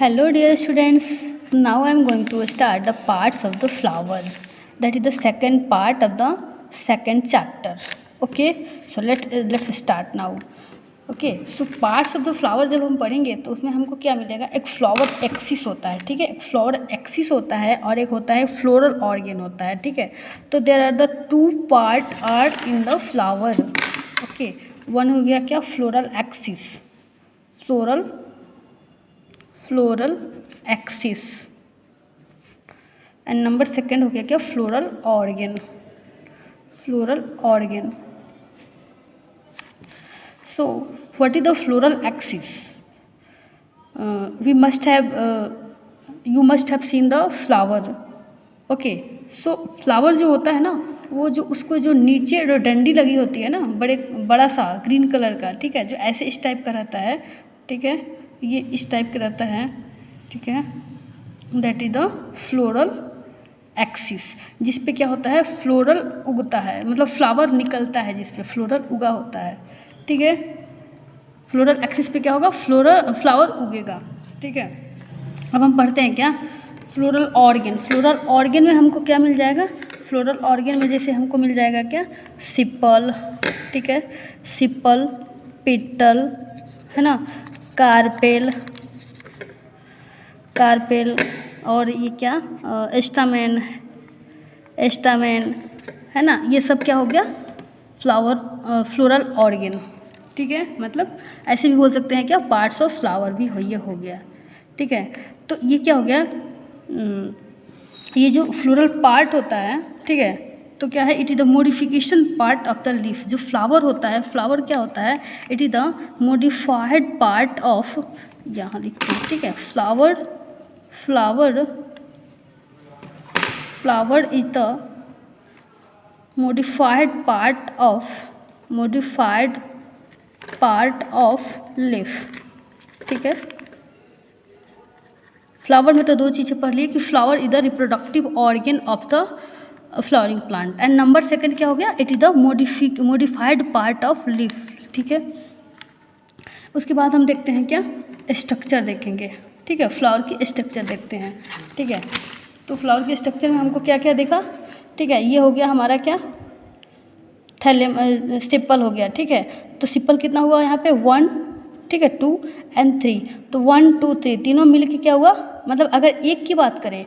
Hello dear students, now I am going to start the parts of the flower. That is the second part of the second chapter. Okay, so let's start now. Okay so parts of the flower जब हम पढ़ेंगे तो उसमें हमको क्या मिलेगा, एक flower axis होता है, ठीक है, एक फ्लावर एक्सिस होता है और एक होता है फ्लोरल ऑर्गन होता है, ठीक है। तो there are the two part are in the flower. Okay, one हो गया क्या, floral axis, floral axis, and number second हो गया क्या, floral organ. So what is the floral axis? You must have seen the flower. Okay, so flower जो होता है ना, वो जो उसको जो नीचे जो डंडी लगी होती है ना, बड़ा सा ग्रीन कलर का, ठीक है, जो ऐसे इस टाइप का रहता है, ठीक है, ये इस टाइप का रहता है, ठीक है, that is the floral axis, जिस पे क्या होता है, फ्लोरल उगता है, मतलब फ्लावर निकलता है जिस पे फ्लोरल उगा होता है, ठीक है। फ्लोरल एक्सिस पे क्या होगा, फ्लावर उगेगा, ठीक है। अब हम पढ़ते हैं क्या, फ्लोरल ऑर्गन में हमको क्या मिल जाएगा, फ्लोरल ऑर्गन में जैसे हमको मिल जाएगा क्या, सिपल, ठीक है, सिपल, पेटल, है ना, कार्पेल, और ये क्या, एस्टामेन, है ना, ये सब क्या हो गया, फ्लोरल ऑर्गन, ठीक है। मतलब ऐसे भी बोल सकते हैं क्या, पार्ट्स ऑफ फ्लावर भी ये हो गया, ठीक है। तो ये क्या हो गया, ये जो फ्लोरल पार्ट होता है, ठीक है, तो क्या है, it is the modification part of the leaf. जो फ्लावर होता है, फ्लावर क्या होता है, it is the modified part of, यहाँ लिखते हैं, ठीक है, flower is the modified part of leaf, ठीक है। फ्लावर में तो दो चीज़ें पढ़ ली कि flower is the reproductive organ of the flowering plant, and number second क्या हो गया, it is the modified part of leaf, ठीक है। उसके बाद हम देखते हैं क्या, स्ट्रक्चर देखेंगे, ठीक है, फ्लावर की स्ट्रक्चर देखते हैं, ठीक है। तो फ्लावर के स्ट्रक्चर में हमको क्या क्या देखा, ठीक है, ये हो गया हमारा क्या, सिपल हो गया, ठीक है। तो सिपल कितना हुआ यहाँ पे, 1, ठीक है, 2 and 3, तो 1 2 3 तीनों मिल के क्या हुआ, मतलब अगर एक की बात करें,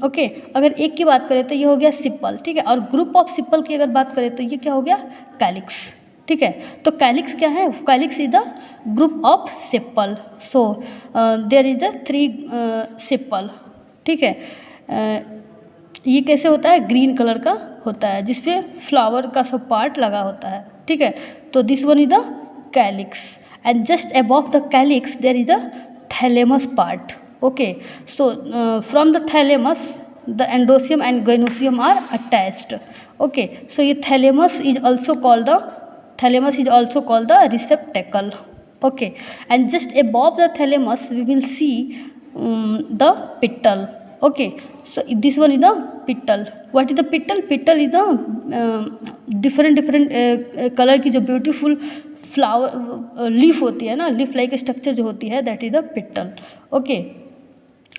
ओके, अगर एक की बात करें तो ये हो गया सिपल, ठीक है। और ग्रुप ऑफ सिपल की अगर बात करें तो ये क्या हो गया, कैलिक्स, ठीक है। तो कैलिक्स क्या है, calyx is the group of sepal, so there is the 3 sepal, ठीक है। ये कैसे होता है, ग्रीन कलर का होता है, जिसपे फ्लावर का सब पार्ट लगा होता है, ठीक है। तो this one is the calyx, and just above the calyx there is the thalamus part, okay. So from the thalamus the androecium and gynoecium are attached, okay. So ये thalamus is also called the receptacle, okay. And just above the thalamus we will see the petal, okay, so this one is the petal. What is the petal? Petal is the different color की जो beautiful flower leaf होती है ना, leaf like structure जो होती है, that is the petal, okay।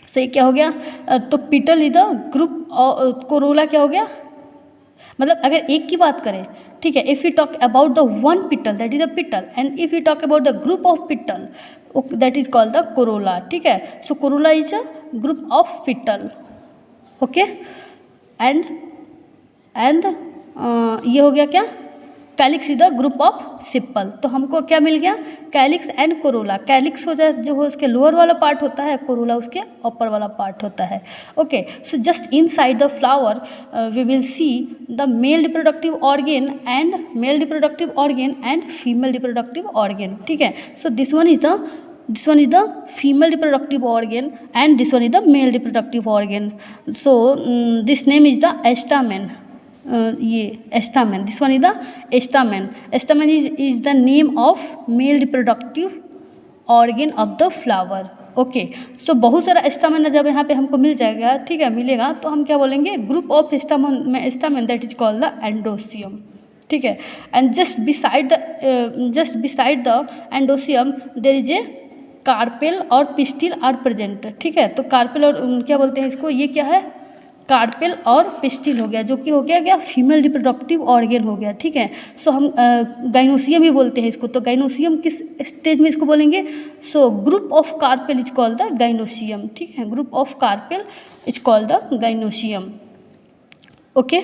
so ये क्या हो गया, तो petal is the group, corolla क्या हो गया, मतलब अगर एक की बात करें, ठीक है, if we talk about the one petal that is the petal, and if we talk about the group of petal that is called the corolla, ठीक है। so corolla is a group of petal, okay, and ये हो गया क्या, calyx is the group of sepal. तो हमको क्या मिल गया, कैलिक्स एंड कोरोला। कैलिक्स हो जाए जो हो उसके लोअर वाला पार्ट होता है, कोरोला उसके अपर वाला पार्ट होता है, okay. So just inside the flower we will see the male reproductive organ and female reproductive organ, ठीक है। So this one is the female reproductive organ and this one is the male reproductive organ. So this name is the stamen. ये stamen, this one is the stamen. Stamen is the name of male reproductive organ of the flower, okay. So बहुत सारा stamen जब यहाँ पे हमको मिल जाएगा, ठीक है, मिलेगा, तो हम क्या बोलेंगे, group of stamen that is called the androecium, ठीक है। And just beside the androecium there is a carpel और पिस्टिल आर प्रेजेंट, ठीक है। तो कार्पेल और क्या बोलते हैं इसको, ये क्या है, कार्पेल और पिस्टिल हो गया, जो कि हो गया क्या, फीमेल रिप्रोडक्टिव ऑर्गन हो गया, ठीक है। सो हम गाइनोसियम भी बोलते हैं इसको। तो गाइनोसियम किस स्टेज में इसको बोलेंगे, so group of carpel is called the gynoecium, ठीक है। Group of carpel is called the gynoecium, okay.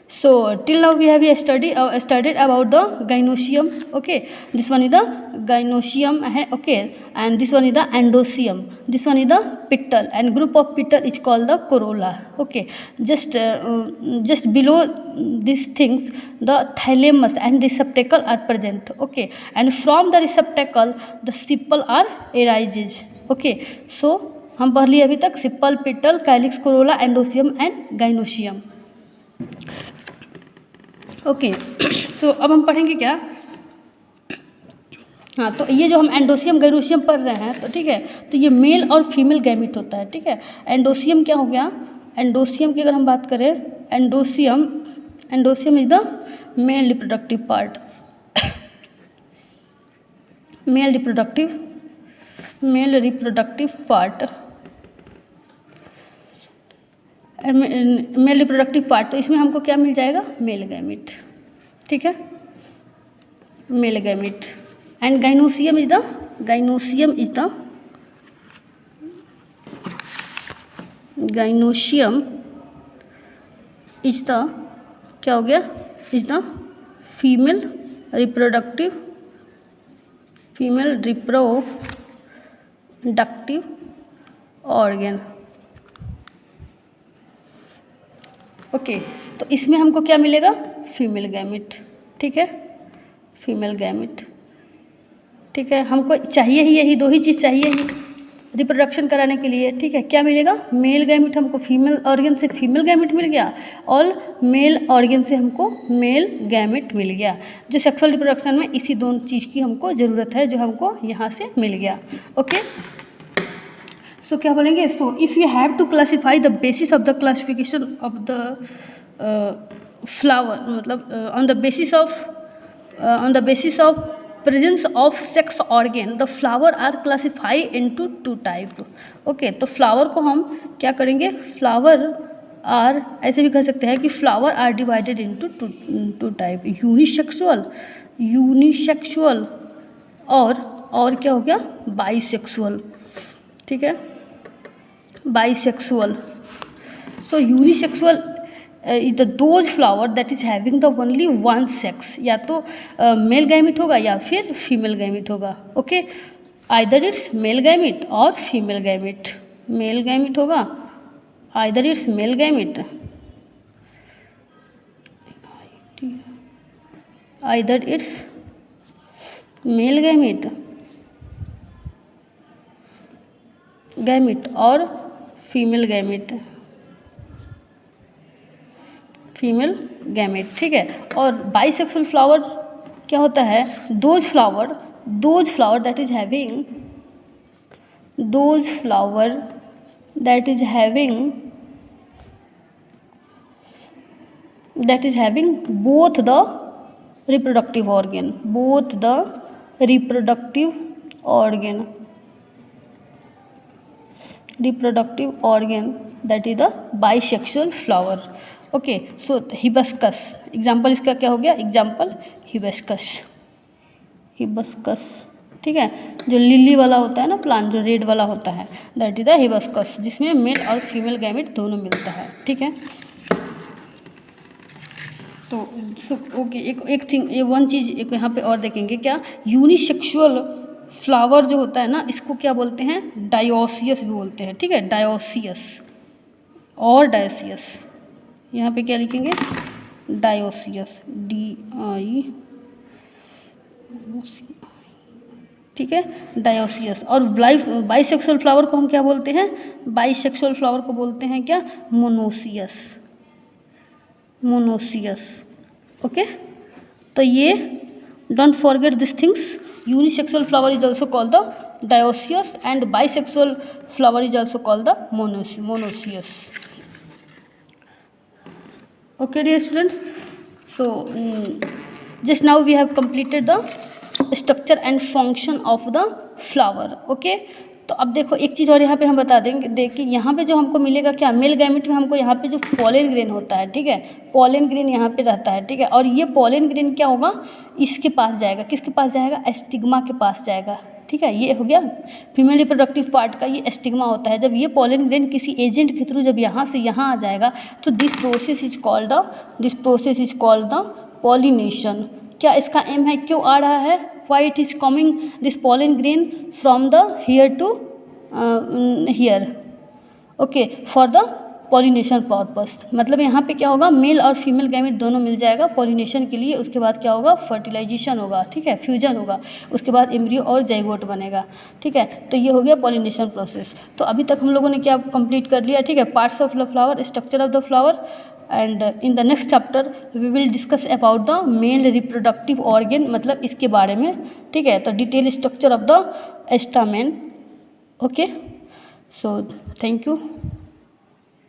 So till now we have studied about the gynoecium, okay. This one is the gynoecium, okay, and this one is the endoecium. This one is the petal, and group of petal is called the corolla, okay. Just below these things the thalamus and receptacle are present, okay, and from the receptacle the sepal are arises, okay. So हम पढ़ लिए अभी तक sepal, petal, calyx, corolla, androecium and gynoecium, okay. तो अब हम पढ़ेंगे क्या, हाँ, तो ये जो हम एंडोसियम गाइनोसियम पढ़ रहे हैं, तो ठीक है, तो ये मेल और फीमेल गैमिट होता है, ठीक है। एंडोसियम क्या हो गया, एंडोसियम की अगर हम बात करें, एंडोसियम is the male reproductive part, male reproductive part, male reproductive part. तो इसमें हमको क्या मिल जाएगा, मेल गैमिट, ठीक है, male gamete. And gynoecium is the क्या हो गया, is the female reproductive organ, okay. तो इसमें हमको क्या मिलेगा, फीमेल गैमिट, ठीक है, फीमेल गैमिट, ठीक है। हमको चाहिए ही यही दो ही चीज़ चाहिए ही रिप्रोडक्शन कराने के लिए, ठीक है। क्या मिलेगा, मेल गैमिट, हमको फीमेल ऑर्गन से फीमेल गैमिट मिल गया, और मेल ऑर्गन से हमको मेल गैमिट मिल गया। जो सेक्सुअल रिप्रोडक्शन में इसी दोनों चीज़ की हमको ज़रूरत है, जो हमको यहाँ से मिल गया, ओके। सो क्या बोलेंगे, so if you have to classify the basis of the classification of the flower, मतलब on the basis of presence of sex organ the flower are classify into two type, okay. तो flower को हम क्या करेंगे, flower are, ऐसे भी कह सकते हैं कि flower are divided into two type, unisexual और क्या हो गया, बाइसेक्सुअल, ठीक है, bisexual. So unisexual is the those flower that is having the only one sex, या तो मेल गैमिट होगा या फिर फीमेल गैमिट होगा, okay. Either it's male gamete और फीमेल गैमिट, मेल गैमिट होगा, either it's male gamete, either it's male gamete और female gamete, ठीक है। और बाइसेक्सुअल फ्लावर क्या होता है, those flower that is having both the reproductive organ that is the bisexual flower, okay. So hibiscus, example इसका क्या हो गया, एग्जाम्पल हिबिस्कस, ठीक है। जो लिली वाला होता है ना प्लांट, जो रेड वाला होता है, दैट इज द हिबिस्कस, जिसमें मेल और फीमेल गैमिट दोनों मिलता है, ठीक है। तो ओके, एक थिंग, ये वन चीज़ एक यहाँ पे और देखेंगे, क्या यूनिसेक्सुअल फ्लावर जो होता है ना, इसको क्या बोलते हैं, डायोसियस भी बोलते हैं, ठीक है, डायोसियस। यहाँ पे क्या लिखेंगे, डायोसियस, DI, ठीक है, डायोसियस। और बाइसेक्सुअल फ्लावर को हम क्या बोलते हैं, बाइसेक्सुअल फ्लावर को बोलते हैं क्या, मोनोसियस, ओके। तो ये don't forget this things, unisexual flower is also called the dioecious and bisexual flower is also called the monoecious, okay dear students. So just now we have completed the structure and function of the flower. Okay, तो अब देखो एक चीज़ और यहाँ पे हम बता देंगे, देखिए यहाँ पे जो हमको मिलेगा क्या, मेल गैमेट में हमको यहाँ पे जो पॉलन ग्रेन होता है, ठीक है, पॉलन ग्रेन यहाँ पे रहता है, ठीक है, और ये पॉलन ग्रेन क्या होगा, इसके पास जाएगा, किसके पास जाएगा, एस्टिग्मा के पास जाएगा, ठीक है। ये हो गया फीमेल रिप्रोडक्टिव पार्ट का, ये एस्टिग्मा होता है। जब ये पॉलन ग्रेन किसी एजेंट के थ्रू जब यहाँ से यहाँ आ जाएगा तो this process is called the pollination. क्या इसका एम है, क्यों आ रहा है, why it is coming this pollen grain from the here to here, okay, for the pollination purpose. मतलब यहाँ पे क्या होगा, मेल और फीमेल गैमेट दोनों मिल जाएगा पॉलिनेशन के लिए। उसके बाद क्या होगा, फर्टिलाइजेशन होगा, ठीक है, फ्यूजन होगा, उसके बाद एम्ब्रियो और जाइगोट बनेगा, ठीक है। तो ये हो गया पॉलिनेशन प्रोसेस। तो अभी तक हम लोगों ने क्या कंप्लीट कर लिया, ठीक है, parts of the flower, structure of the flower, and in the next chapter we will discuss about the male reproductive organ, मतलब इसके बारे में, ठीक है। तो detail structure of the stamen, okay, so thank you.